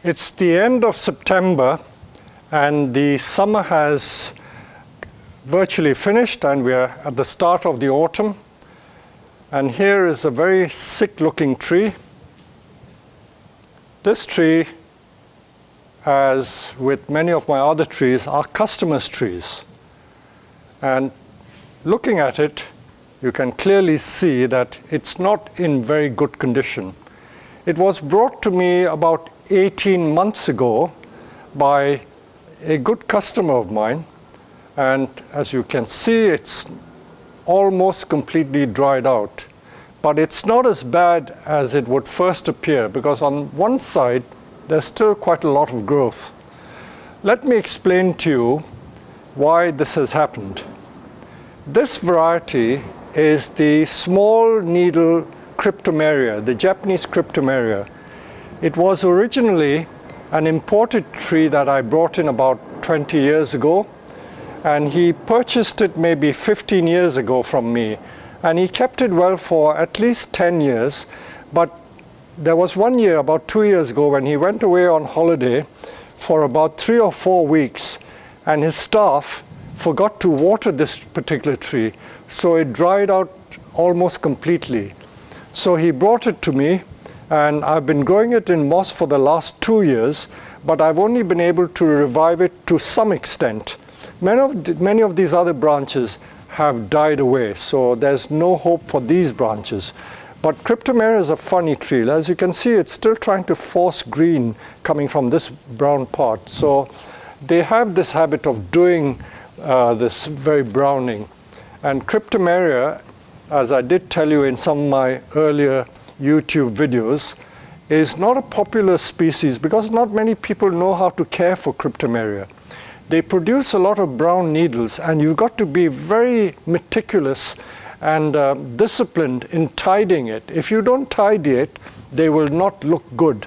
It's the end of September and the summer has virtually finished and we are at the start of the autumn. And here is a very sick looking tree. This tree, as with many of my other trees, are customers' trees. And looking at it, you can clearly see that it's not in very good condition. It was brought to me about 18 months ago by a good customer of mine. And as you can see, it's almost completely dried out. But it's not as bad as it would first appear, because on one side, there's still quite a lot of growth. Let me explain to you why this has happened. This variety is the small needle Cryptomeria, the Japanese Cryptomeria. It was originally an imported tree that I brought in about 20 years ago, and he purchased it maybe 15 years ago from me. And he kept it well for at least 10 years, but there was one year, about 2 years ago, when he went away on holiday for about 3 or 4 weeks, and his staff forgot to water this particular tree, so it dried out almost completely. So he brought it to me, and I've been growing it in moss for the last 2 years, but I've only been able to revive it to some extent. Many of these other branches have died away, so there's no hope for these branches. But Cryptomeria is a funny tree. As you can see, it's still trying to force green coming from this brown part. So they have this habit of doing this very browning. And Cryptomeria, as I did tell you in some of my earlier YouTube videos, is not a popular species because not many people know how to care for Cryptomeria. They produce a lot of brown needles, and you've got to be very meticulous and disciplined in tidying it. If you don't tidy it, they will not look good.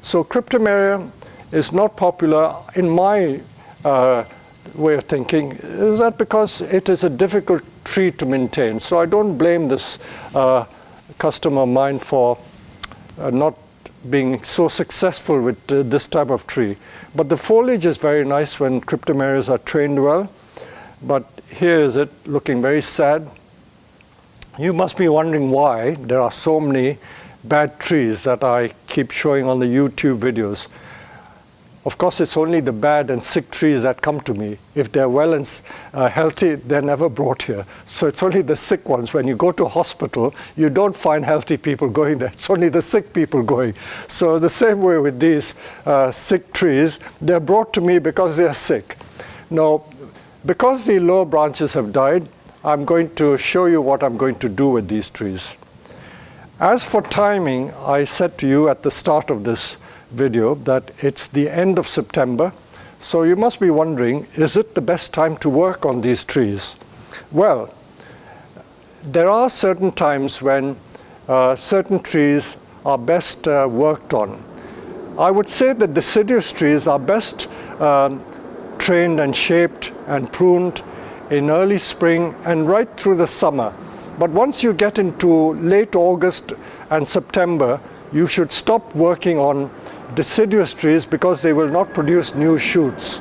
So Cryptomeria is not popular in my way of thinking. Is that because it is a difficult tree to maintain? So I don't blame this customer of mine for not being so successful with this type of tree. But the foliage is very nice when Cryptomerias are trained well. But here is it looking very sad. You must be wondering why there are so many bad trees that I keep showing on the YouTube videos. Of course, it's only the bad and sick trees that come to me. If they're well and healthy, they're never brought here. So it's only the sick ones. When you go to a hospital, you don't find healthy people going there. It's only the sick people going. So the same way with these sick trees, they're brought to me because they're sick. Now, because the lower branches have died, I'm going to show you what I'm going to do with these trees. As for timing, I said to you at the start of this video that it's the end of September. So you must be wondering, is it the best time to work on these trees? Well, there are certain times when certain trees are best worked on. I would say that deciduous trees are best trained and shaped and pruned in early spring and right through the summer. But once you get into late August and September, you should stop working on deciduous trees because they will not produce new shoots.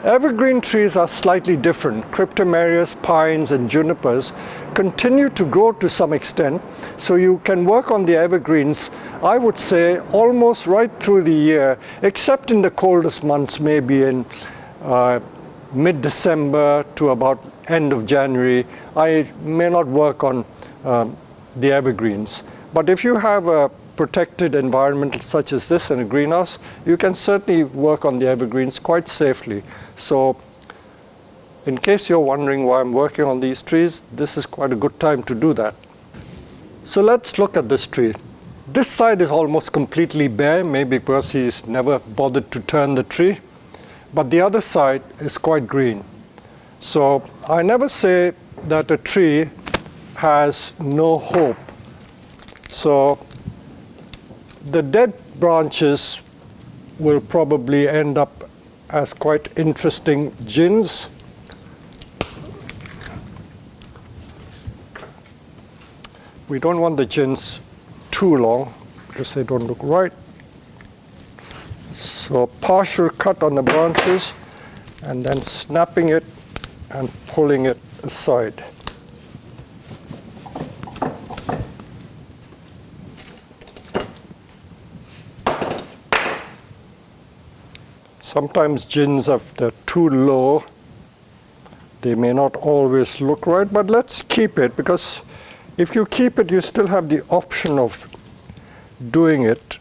Evergreen trees are slightly different. Cryptomerias, pines, and junipers continue to grow to some extent, so you can work on the evergreens, I would say, almost right through the year, except in the coldest months, maybe in mid-December to about end of January. I may not work on the evergreens. But if you have a protected environment such as this in a greenhouse, you can certainly work on the evergreens quite safely. So in case you're wondering why I'm working on these trees, this is quite a good time to do that. So let's look at this tree. This side is almost completely bare, maybe because he's never bothered to turn the tree, but the other side is quite green. So I never say that a tree has no hope. So the dead branches will probably end up as quite interesting gins. We don't want the gins too long because they don't look right. partial cut on the branches and then snapping it and pulling it aside. Sometimes gins, if they're too low, they may not always look right, but let's keep it, because if you keep it, you still have the option of doing it.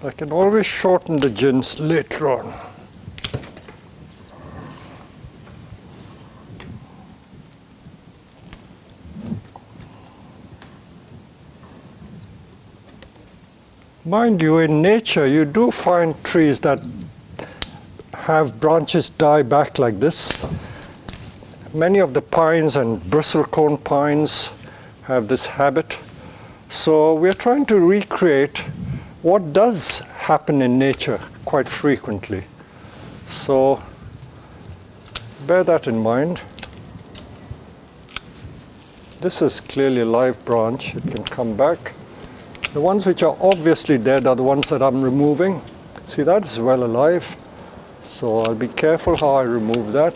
I can always shorten the gins later on. Mind you, in nature you do find trees that have branches die back like this. Many of the pines and bristlecone pines have this habit. So we're trying to recreate what does happen in nature quite frequently. So bear that in mind. This is clearly a live branch. It can come back. The ones which are obviously dead are the ones that I'm removing. See, that is well alive. So I'll be careful how I remove that.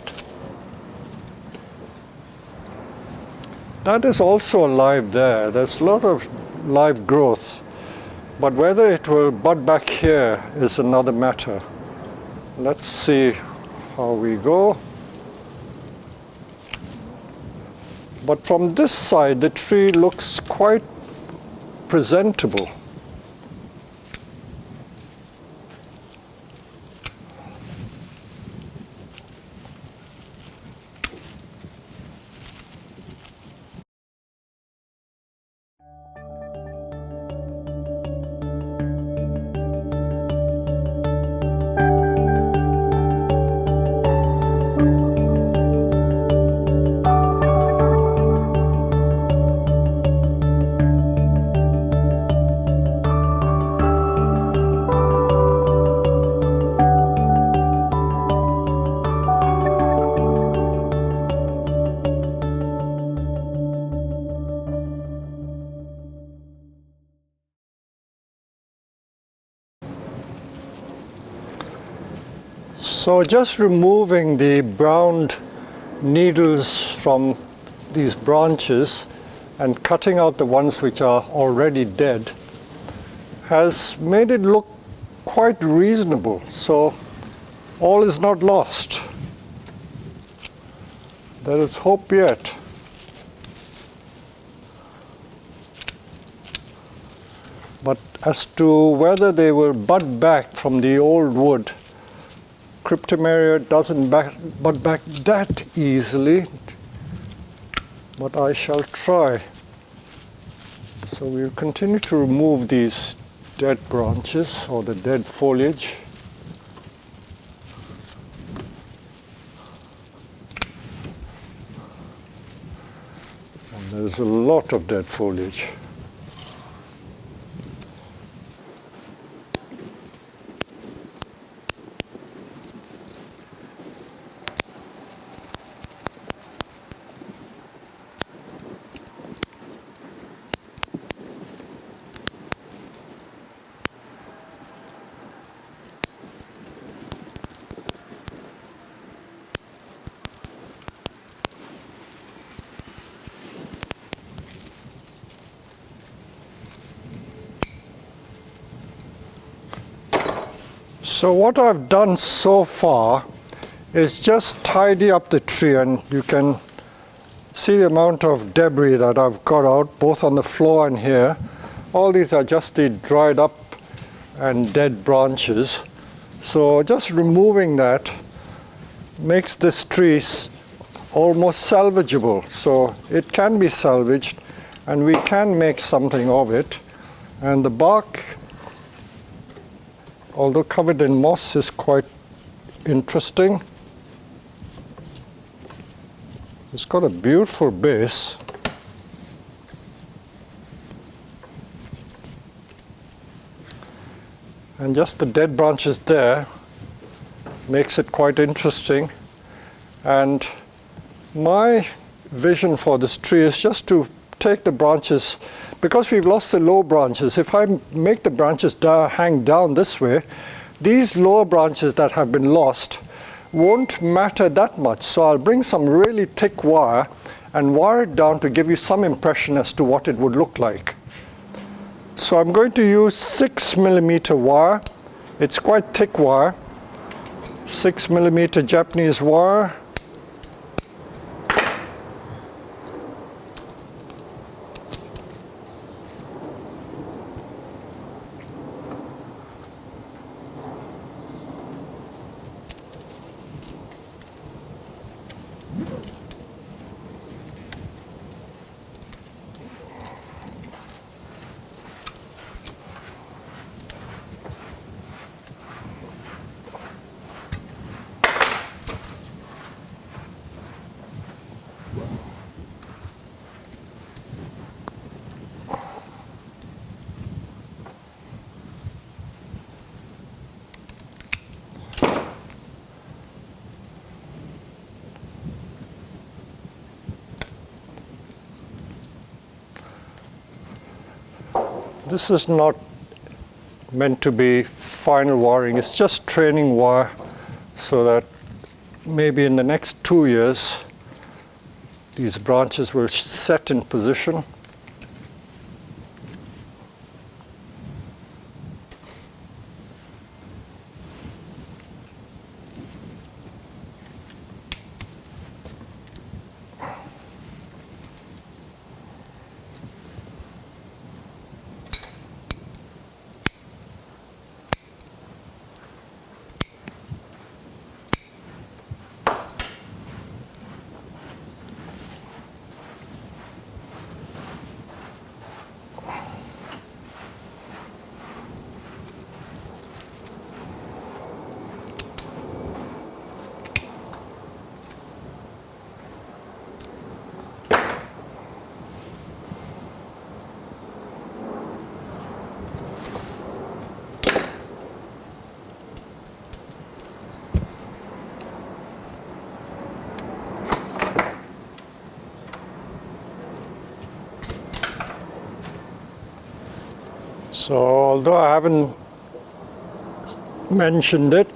That is also alive there. There's a lot of live growth. But whether it will bud back here is another matter. Let's see how we go. But from this side, the tree looks quite presentable. So just removing the brown needles from these branches and cutting out the ones which are already dead has made it look quite reasonable. So all is not lost. There is hope yet. But as to whether they will bud back from the old wood, Cryptomeria doesn't bud back that easily, but I shall try. So we'll continue to remove these dead branches or the dead foliage. And there's a lot of dead foliage. So what I've done so far is just tidy up the tree, and you can see the amount of debris that I've got out both on the floor and here. All these are just the dried up and dead branches. So just removing that makes this tree almost salvageable. So it can be salvaged and we can make something of it. And the bark, although covered in moss, is quite interesting. It's got a beautiful base. And just the dead branches there makes it quite interesting. And my vision for this tree is just to take the branches, because we've lost the low branches. If I make the branches hang down this way, these lower branches that have been lost won't matter that much. So I'll bring some really thick wire and wire it down to give you some impression as to what it would look like. So I'm going to use 6mm wire. It's quite thick wire. 6mm Japanese wire. This is not meant to be final wiring, it's just training wire so that maybe in the next 2 years these branches will set in position. So although I haven't mentioned it,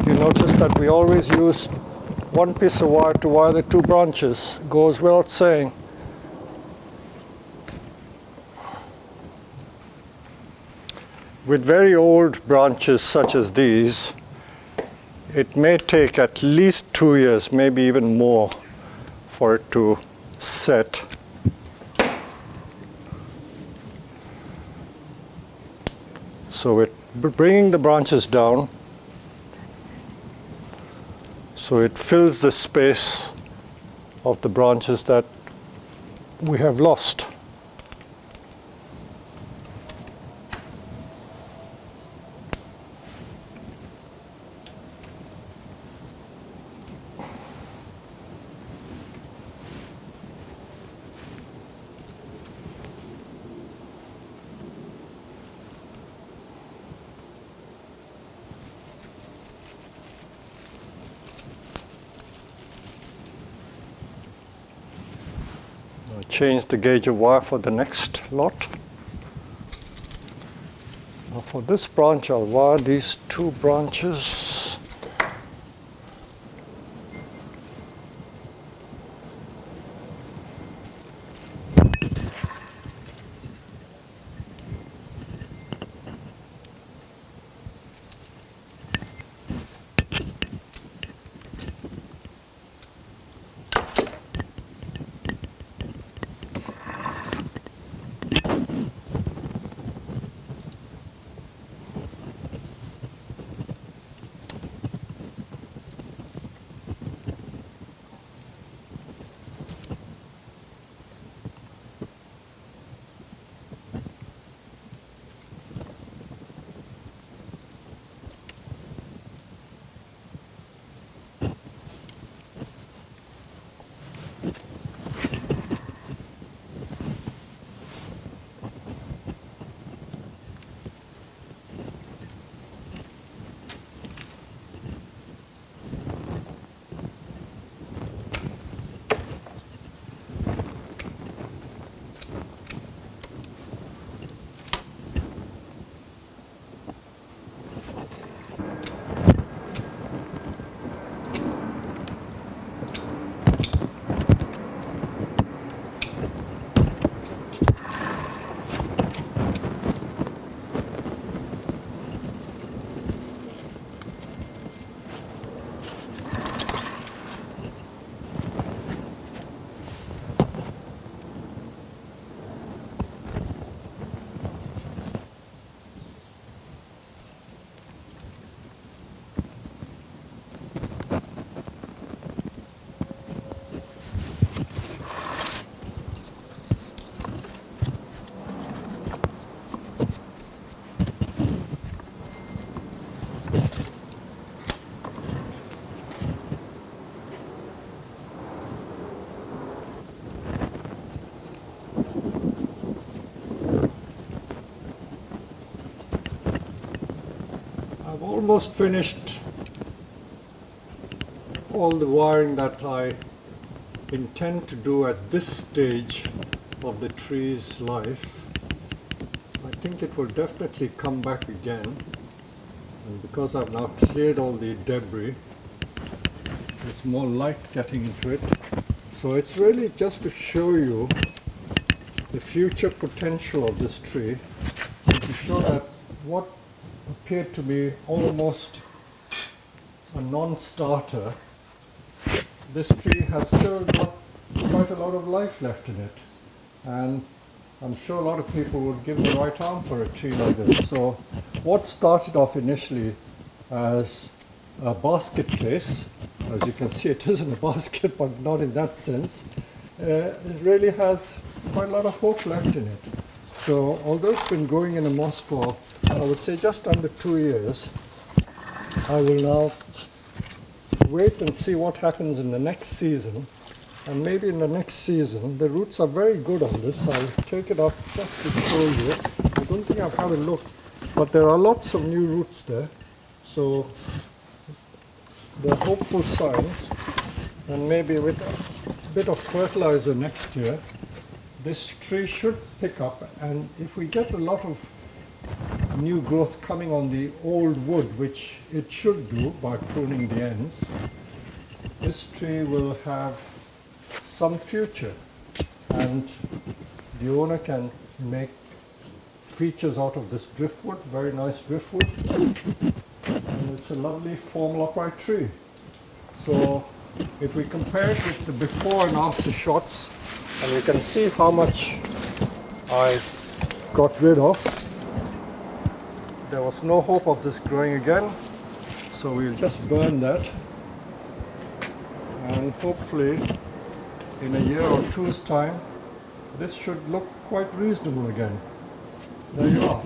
you notice that we always use one piece of wire to wire the two branches. Goes without saying. With very old branches such as these, it may take at least 2 years, maybe even more, for it to set. So we're bringing the branches down so it fills the space of the branches that we have lost. Change the gauge of wire for the next lot. Now for this branch, I'll wire these two branches. almost finished all the wiring that I intend to do at this stage of the tree's life. I think it will definitely come back again, and because I've now cleared all the debris, there's more light getting into it. So it's really just to show you the future potential of this tree, and to show that what appeared to be almost a non-starter, this tree has still got quite a lot of life left in it. And I'm sure a lot of people would give the right arm for a tree like this. So what started off initially as a basket case, as you can see it isn't a basket, but not in that sense, it really has quite a lot of hope left in it. So although it's been growing in a moss for, I would say, just under 2 years, I will now wait and see what happens in the next season. And maybe in the next season, the roots are very good on this. I'll take it up just to show you. I don't think I've had a look, but there are lots of new roots there. So they're hopeful signs. And maybe with a bit of fertilizer next year, this tree should pick up. And if we get a lot of new growth coming on the old wood, which it should do by pruning the ends, this tree will have some future, and the owner can make features out of this driftwood, very nice driftwood, and it's a lovely formal upright tree. So if we compare it with the before and after shots, and we can see how much I got rid of, there was no hope of this growing again, so we'll just burn that, and hopefully in a year or two's time, this should look quite reasonable again. There you are.